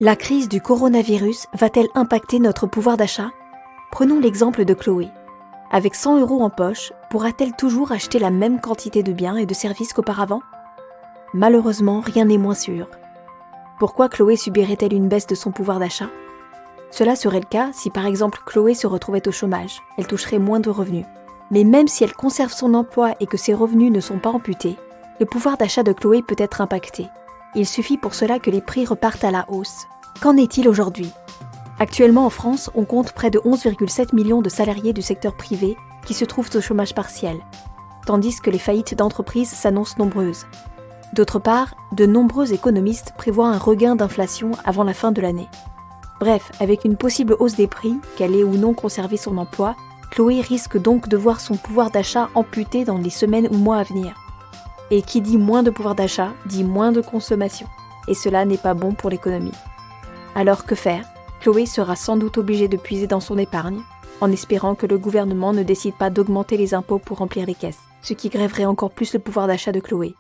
La crise du coronavirus va-t-elle impacter notre pouvoir d'achat? Prenons l'exemple de Chloé. Avec 100 € en poche, pourra-t-elle toujours acheter la même quantité de biens et de services qu'auparavant? Malheureusement, rien n'est moins sûr. Pourquoi Chloé subirait-elle une baisse de son pouvoir d'achat? Cela serait le cas si par exemple Chloé se retrouvait au chômage, elle toucherait moins de revenus. Mais même si elle conserve son emploi et que ses revenus ne sont pas amputés, le pouvoir d'achat de Chloé peut être impacté. Il suffit pour cela que les prix repartent à la hausse. Qu'en est-il aujourd'hui? Actuellement en France, on compte près de 11,7 millions de salariés du secteur privé qui se trouvent au chômage partiel, tandis que les faillites d'entreprises s'annoncent nombreuses. D'autre part, de nombreux économistes prévoient un regain d'inflation avant la fin de l'année. Bref, avec une possible hausse des prix, qu'elle ait ou non conservé son emploi, Chloé risque donc de voir son pouvoir d'achat amputé dans les semaines ou mois à venir. Et qui dit moins de pouvoir d'achat, dit moins de consommation. Et cela n'est pas bon pour l'économie. Alors que faire? Chloé sera sans doute obligée de puiser dans son épargne, en espérant que le gouvernement ne décide pas d'augmenter les impôts pour remplir les caisses, ce qui grèverait encore plus le pouvoir d'achat de Chloé.